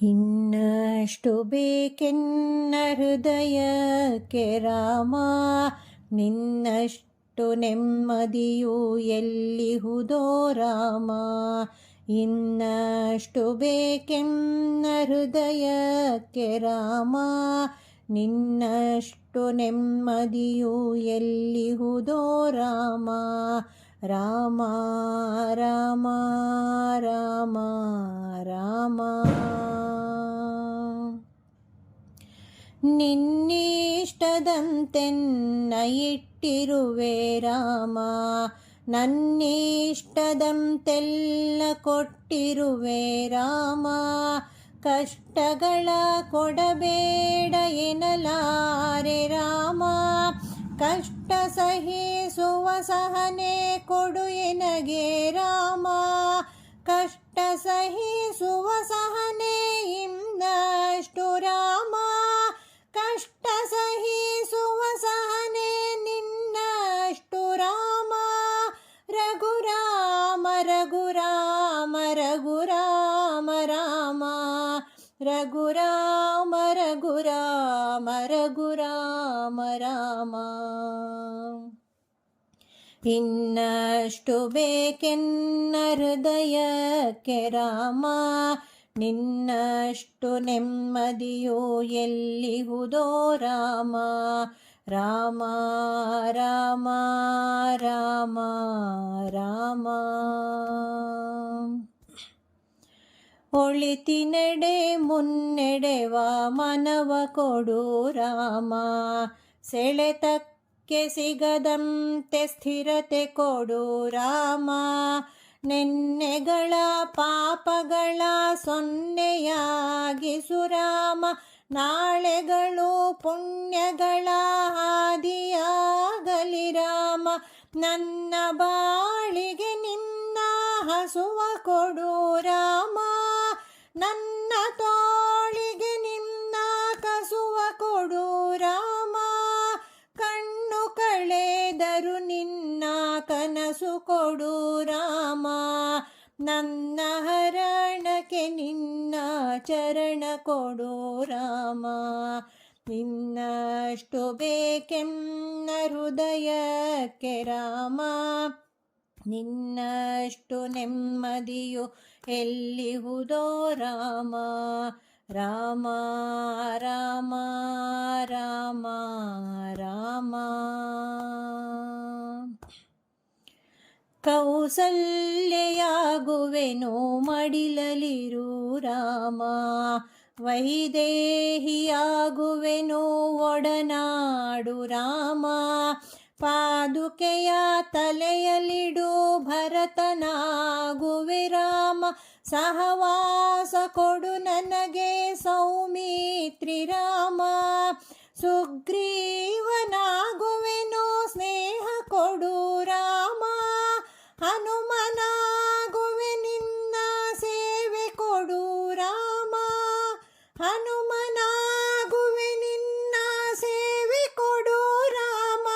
ಇನ್ನಷ್ಟು ಬೇಕೆನ್ನ ಹೃದಯಕ್ಕೆ ರಾಮ, ನಿನ್ನಷ್ಟು ನೆಮ್ಮದಿಯು ಎಲ್ಲಿಹುದೋ ರಾಮ. ಇನ್ನಷ್ಟು ಬೇಕೆನ್ನ ಹೃದಯಕ್ಕೆ ರಾಮ, ನಿನ್ನಷ್ಟು ನೆಮ್ಮದಿಯು ಎಲ್ಲಿಹುದೋ ರಾಮ. ರಾಮ ರಾಮ ರಾಮ ರಾಮ. ನಿನ್ನಿಷ್ಟದಂತೆನ್ನ ಇಟ್ಟಿರುವೆ ರಾಮ, ನನ್ನಿಷ್ಟದಂತೆಲ್ಲ ಕೊಟ್ಟಿರುವೆ ರಾಮ. ಕಷ್ಟಗಳ ಕೊಡಬೇಡ ಎನ್ನಲಾರೆ ರಾಮ, ಕಷ್ಟ ಸಹಿಸುವ ಸಹನೆ ಕೊಡು ಎನಗೆ ರಾಮ. ಕಷ್ಟ ಸಹಿಸುವ ಸಹನೆ ಇನ್ನಷ್ಟು ರಾಮ, ಕಷ್ಟ ಸಹಿಸುವ ಸಹನೆ ನಿನ್ನಷ್ಟು ರಾಮ. ರಘುರಾಮ ರಘುರಾಮ ರಘುರಾಮ ರಾಮ, ರಘುರಾಮ ರಘುರಾಮ ರಘುರಾಮ ರಾಮ. ಇನ್ನಷ್ಟು ಬೇಕೆನ್ನ ಹೃದಯಕ್ಕೆ ರಾಮ, ನಿನ್ನಷ್ಟು ನೆಮ್ಮದಿಯು ಎಲ್ಲಿಹುದೋ ರಾಮ. ರಾಮ ರಾಮ ರಾಮ ರಾಮ. ಒಳಿತಿನೆಡೆ ಮುನ್ನೆಡೆವ ಮನವ ಕೊಡು ರಾಮ, ಸೆಳೆತಕ್ಕೆ ಸಿಗದಂತೆ ಸ್ಥಿರತೆ ಕೊಡು ರಾಮ. ನೆನ್ನೆಗಳ ಪಾಪಗಳ ಸೊನ್ನೆಯಾಗಿಸು ರಾಮ, ನಾಳೆಗಳು ಪುಣ್ಯಗಳ ಹಾದಿಯಾಗಲಿ ರಾಮ. ನನ್ನ ಬಾಳಿಗೆ ನಿನ್ನ ಹಸುವ ಕೊಡು ರಾಮ, ನನ್ನ ತೋಳಿಗೆ ನಿನ್ನ ಕಸುವ ಕೊಡು ರಾಮ. ಕಣ್ಣು ಕಳೆದರು ನಿನ್ನ ಕನಸು ಕೊಡು ರಾಮ, ನನ್ನ ಹರಣಕ್ಕೆ ನಿನ್ನ ಚರಣ ಕೊಡು ರಾಮ. ಇನ್ನಷ್ಟು ಬೇಕೆನ್ನ ಹೃದಯಕ್ಕೆ ರಾಮ, ನಿನ್ನಷ್ಟು ನೆಮ್ಮದಿಯು ಎಲ್ಲಿಹುದೋ ರಾಮ. ರಾಮ ರಾಮ ರಾಮ ರಾಮ. ಕೌಸಲ್ಯೆಯಾಗುವೆನು ಮಡಿಲಲಿರು ರಾಮ, ವೈದೇಹಿಯಾಗುವೆನು ಒಡನಾಡು ರಾಮ. ಪಾದುಕೆಯ ತಲೆಯಲಿಡು ಭರತನಾಗುವೆ ರಾಮ, ಸಹವಾಸ ಕೊಡು ನನಗೆ ಸೌಮಿತ್ರಿ ರಾಮ. ಸುಗ್ರೀವನಾಗುವೆನು ಸ್ನೇಹ ಕೊಡು ರಾಮ, ಹನುಮನಾಗುವೆ ನಿನ್ನ ಸೇವೆ ಕೊಡು ರಾಮ. ಹನುಮನಾಗುವೆ ನಿನ್ನ ಸೇವೆ ಕೊಡು ರಾಮ,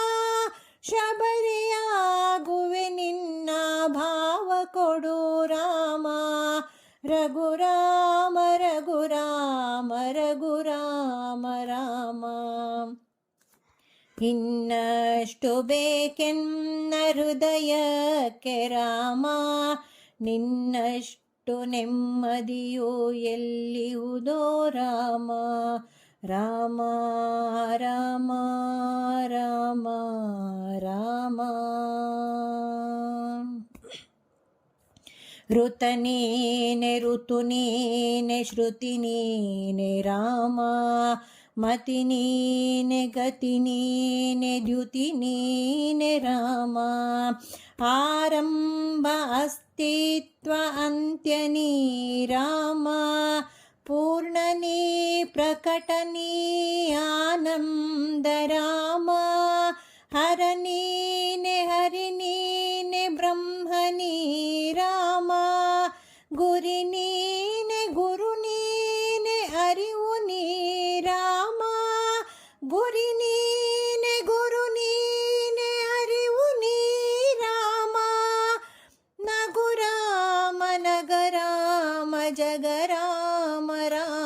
ಶಬರಿಯಾಗುವೆ ನಿನ್ನ ಭಾವ ಕೊಡು ರಾಮ. ರಘುರಾಮ ರಘುರಾಮ ರಘುರಾಮ ರಾಮ. ಇನ್ನಷ್ಟು ಬೇಕೆನ್ನ ಹೃದಯಕ್ಕೆ ರಾಮ, ನಿನ್ನಷ್ಟು ನೆಮ್ಮದಿಯು ಎಲ್ಲಿಹುದೋ ರಾಮ. ರಾಮ ರಾಮ ರಾಮ ರಾಮ. ಋತ ನೀನೆ ಋತು ನೀನೆ ಶ್ರುತಿ ನೀನೆ ರಾಮ, ಮತಿ ನೀನೆ ಗತಿ ನೀನೆ ದ್ಯುತಿ ನೀನೆ ರಾಮ. ಆರಂಭ ಅಸ್ತಿತ್ವ ಅಂತ್ಯ ನೀ ರಾಮ, ಪೂರ್ಣ ನೀ ಪ್ರಕಟ ನೀ ಆನಂದ ರಾಮ. ಹರ ನೀನೆ ಹರಿ ನೀನೆ ಬ್ರಹ್ಮ ನೀ ರಾಮ, ಗುರಿ ನೀನೆ ಗುರು ನೀನೆ ಅರಿವು ನೀ ರಾಮ. ಗುರಿ ನೀನೆ ಗುರು ನೀನೆ ಅರಿವು ನೀ ರಾಮ. ನಗು ರಾಮ ನಗರಾಮ ಜಗರಾಮ ರಾಮ.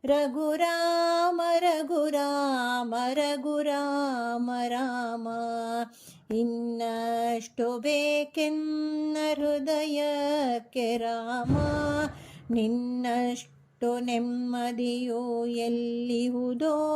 ರಘುರಾಮ ರಘುರಾಮ ರಘುರಾಮ ರಾಮ. ಇನ್ನಷ್ಟು ಬೇಕೆನ್ನ ಹೃದಯಕ್ಕೆ ರಾಮ, ನಿನ್ನಷ್ಟು ನೆಮ್ಮದಿಯು ಎಲ್ಲಿಹುದೋ